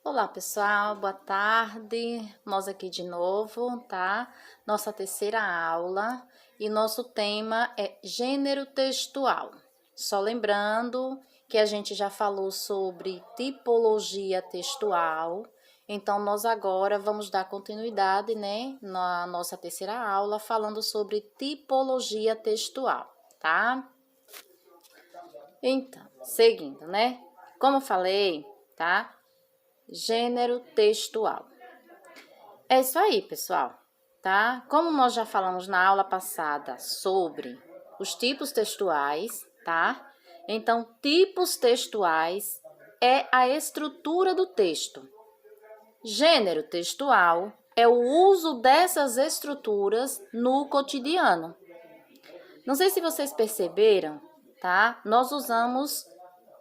Olá, pessoal, boa tarde. Nós aqui de novo, tá? Nossa terceira aula e nosso tema é gênero textual. Só lembrando que a gente já falou sobre tipologia textual, então nós agora vamos dar continuidade, né, na nossa terceira aula, falando sobre tipologia textual, tá? Então, seguindo, né? Como eu falei, tá? Gênero textual. É isso aí, pessoal, tá? Como nós já falamos na aula passada sobre os tipos textuais, tá? Então, tipos textuais é a estrutura do texto. Gênero textual é o uso dessas estruturas no cotidiano. Não sei se vocês perceberam, tá? Nós usamos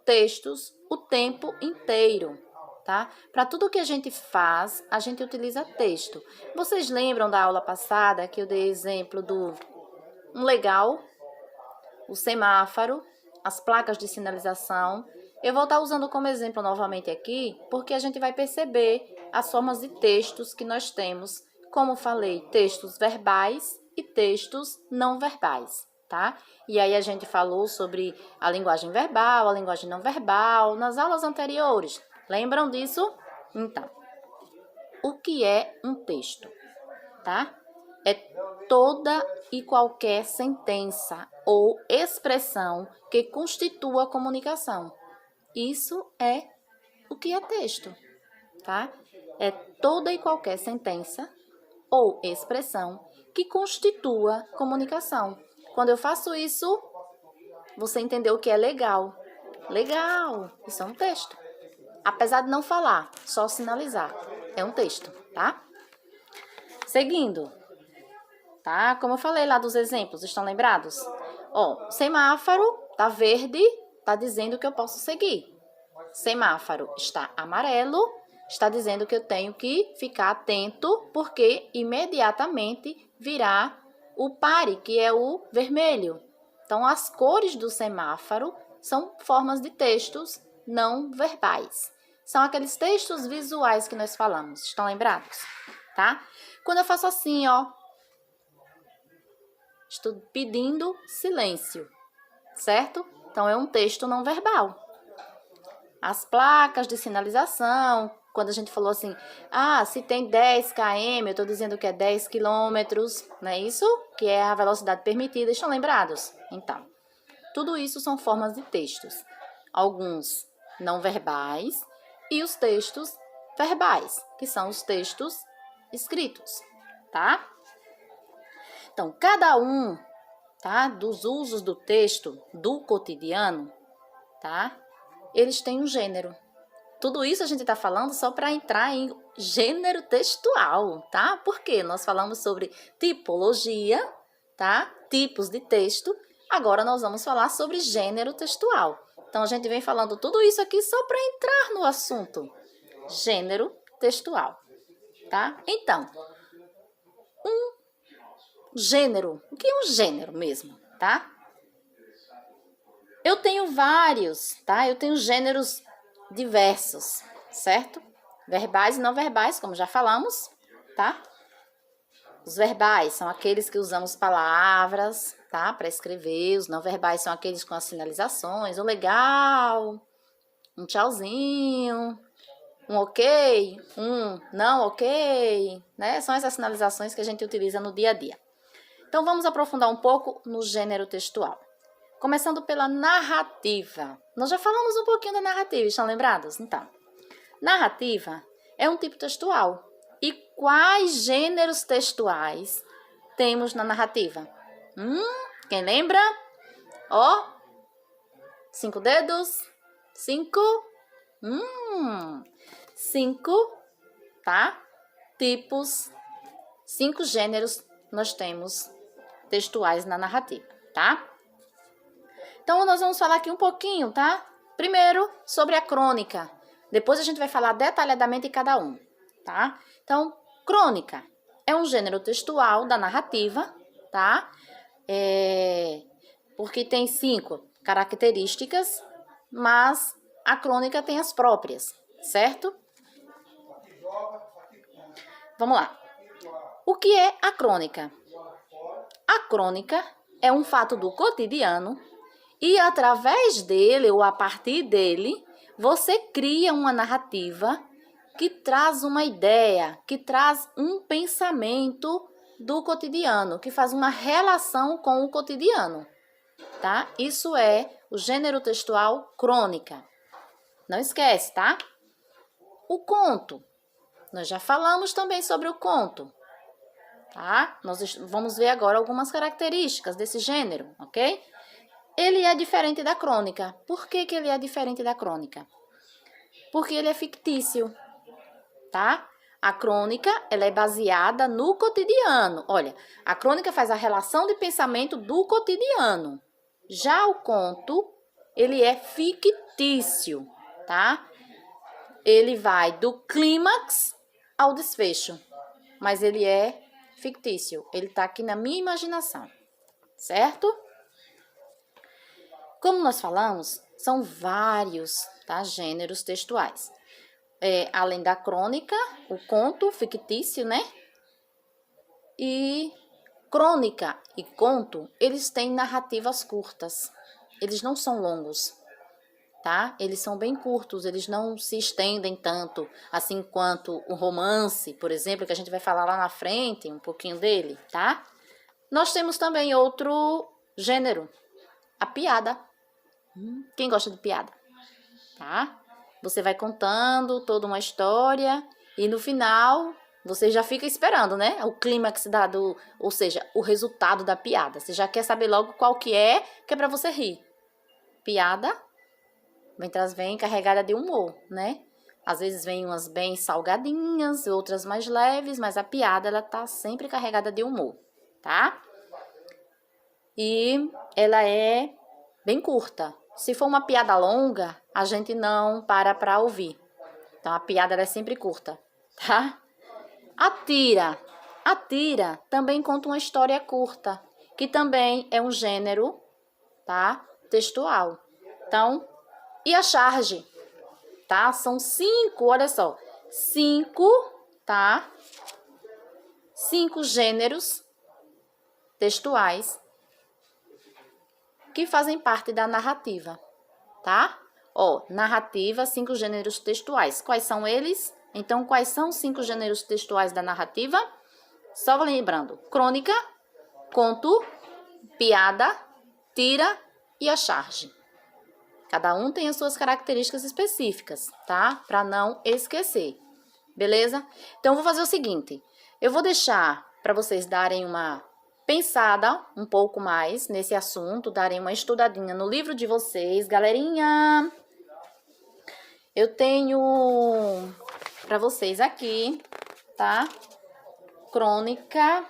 textos o tempo inteiro, tá? Para tudo que a gente faz, a gente utiliza texto. Vocês lembram da aula passada que eu dei exemplo do um legal, o semáforo, as placas de sinalização? Eu vou estar usando como exemplo novamente aqui, porque a gente vai perceber as formas de textos que nós temos, como falei, textos verbais e textos não verbais, tá? E aí a gente falou sobre a linguagem verbal, a linguagem não verbal, nas aulas anteriores. Lembram disso? Então, o que é um texto, tá? É toda e qualquer sentença ou expressão que constitua a comunicação. Isso é o que é texto, tá? É toda e qualquer sentença ou expressão que constitua comunicação. Quando eu faço isso, você entendeu que é legal. Legal, isso é um texto. Apesar de não falar, só sinalizar. É um texto, tá? Seguindo, tá? Como eu falei lá dos exemplos, estão lembrados? Ó, semáforo tá verde, tá dizendo que eu posso seguir. Semáforo está amarelo, está dizendo que eu tenho que ficar atento, porque imediatamente virá o pare, que é o vermelho. Então, as cores do semáforo são formas de textos não verbais. São aqueles textos visuais que nós falamos. Estão lembrados? Tá? Quando eu faço assim, ó, estou pedindo silêncio, certo? Então, é um texto não verbal. As placas de sinalização, quando a gente falou assim, se tem 10 km, eu estou dizendo que é 10 quilômetros, não é isso? Que é a velocidade permitida, estão lembrados? Então, tudo isso são formas de textos. Alguns não verbais e os textos verbais, que são os textos escritos, tá? Então, cada um, tá, dos usos do texto do cotidiano, tá? Eles têm um gênero. Tudo isso a gente está falando só para entrar em gênero textual, tá? Porque nós falamos sobre tipologia, tá? Tipos de texto. Agora nós vamos falar sobre gênero textual. Então a gente vem falando tudo isso aqui só para entrar no assunto. Gênero textual, tá? Então, um gênero. O que é um gênero mesmo, tá? Eu tenho vários, tá? Eu tenho gêneros diversos, certo? Verbais e não verbais, como já falamos, tá? Os verbais são aqueles que usamos palavras, tá? Para escrever. Os não verbais são aqueles com as sinalizações, um legal, um tchauzinho, um ok, um não ok, né? São essas sinalizações que a gente utiliza no dia a dia. Então, vamos aprofundar um pouco no gênero textual. Começando pela narrativa. Nós já falamos um pouquinho da narrativa, estão lembrados? Então, narrativa é um tipo textual. E quais gêneros textuais temos na narrativa? Quem lembra? Ó, 5 dedos. 5. 5, tá? Tipos, 5 gêneros nós temos textuais na narrativa, tá? Então, nós vamos falar aqui um pouquinho, tá? Primeiro, sobre a crônica. Depois a gente vai falar detalhadamente de cada um, tá? Então, crônica é um gênero textual da narrativa, tá? Porque tem 5 características, mas a crônica tem as próprias, certo? Vamos lá. O que é a crônica? A crônica é um fato do cotidiano e através dele ou a partir dele, você cria uma narrativa que traz uma ideia, que traz um pensamento do cotidiano, que faz uma relação com o cotidiano, tá? Isso é o gênero textual crônica. Não esquece, tá? O conto. Nós já falamos também sobre o conto, tá? Nós vamos ver agora algumas características desse gênero, ok? Ele é diferente da crônica. Por que ele é diferente da crônica? Porque ele é fictício, tá? A crônica, ela é baseada no cotidiano. Olha, a crônica faz a relação de pensamento do cotidiano. Já o conto, ele é fictício, tá? Ele vai do clímax ao desfecho, mas ele é fictício. Ele tá aqui na minha imaginação, certo? Como nós falamos, são vários, tá, gêneros textuais. Além da crônica, o conto fictício, né? E crônica e conto, eles têm narrativas curtas. Eles não são longos, tá? Eles são bem curtos, eles não se estendem tanto, assim quanto o romance, por exemplo, que a gente vai falar lá na frente, um pouquinho dele, tá? Nós temos também outro gênero, a piada. Quem gosta de piada? Tá? Você vai contando toda uma história e no final você já fica esperando, né? O clímax ou seja, o resultado da piada. Você já quer saber logo qual que é pra você rir. Piada vem carregada de humor, né? Às vezes vem umas bem salgadinhas, outras mais leves, mas a piada ela tá sempre carregada de humor, tá? E ela é bem curta. Se for uma piada longa, a gente não para ouvir. Então, a piada ela é sempre curta, tá? A tira também conta uma história curta, que também é um gênero, tá? Textual. Então, e a charge, tá? São 5, olha só. 5, tá? 5 gêneros textuais que fazem parte da narrativa, tá? Ó, narrativa, 5 gêneros textuais. Quais são eles? Então, quais são os 5 gêneros textuais da narrativa? Só lembrando, crônica, conto, piada, tira e a charge. Cada um tem as suas características específicas, tá? Para não esquecer, beleza? Então, eu vou fazer o seguinte, eu vou deixar para vocês darem uma pensada um pouco mais nesse assunto, darem uma estudadinha no livro de vocês. Galerinha, eu tenho para vocês aqui, tá? Crônica.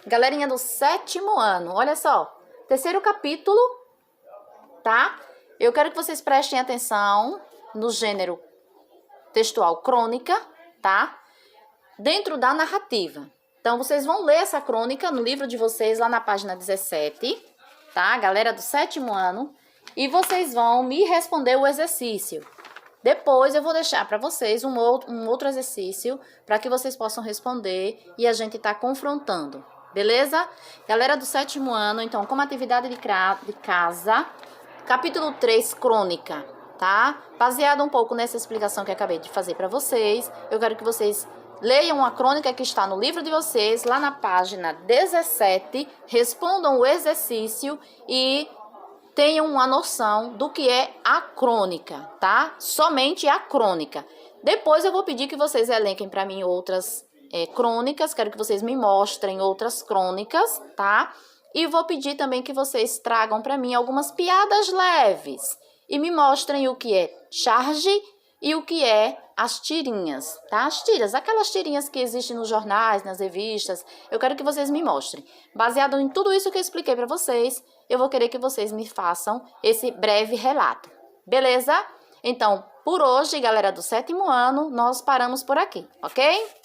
Galerinha do 7º ano, olha só. 3º capítulo, tá? Eu quero que vocês prestem atenção no gênero textual crônica, tá? Dentro da narrativa. Então, vocês vão ler essa crônica no livro de vocês, lá na página 17, tá? Galera do 7º ano. E vocês vão me responder o exercício. Depois, eu vou deixar para vocês um outro exercício para que vocês possam responder e a gente tá confrontando, beleza? Galera do 7º ano, então, como atividade de casa, capítulo 3, crônica, tá? Baseado um pouco nessa explicação que eu acabei de fazer para vocês, eu quero que vocês leiam a crônica que está no livro de vocês, lá na página 17, respondam o exercício e tenham uma noção do que é a crônica, tá? Somente a crônica. Depois eu vou pedir que vocês elenquem para mim outras crônicas, quero que vocês me mostrem outras crônicas, tá? E vou pedir também que vocês tragam para mim algumas piadas leves e me mostrem o que é charge e o que é as tirinhas, tá? As tiras, aquelas tirinhas que existem nos jornais, nas revistas, eu quero que vocês me mostrem. Baseado em tudo isso que eu expliquei para vocês, eu vou querer que vocês me façam esse breve relato, beleza? Então, por hoje, galera do 7º ano, nós paramos por aqui, ok?